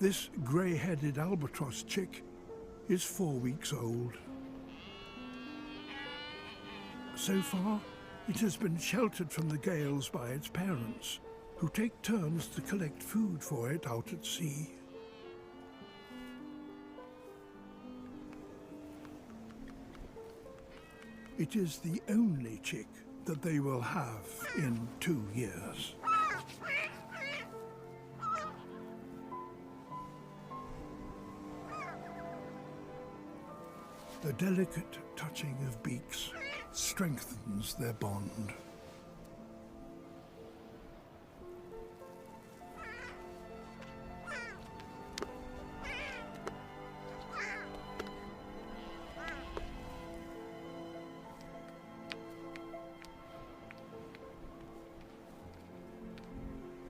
This grey-headed albatross chick is 4 weeks old. So far, it has been sheltered from the gales by its parents, who take turns to collect food for it out at sea. It is the only chick that they will have in 2 years. The delicate touching of beaks strengthens their bond.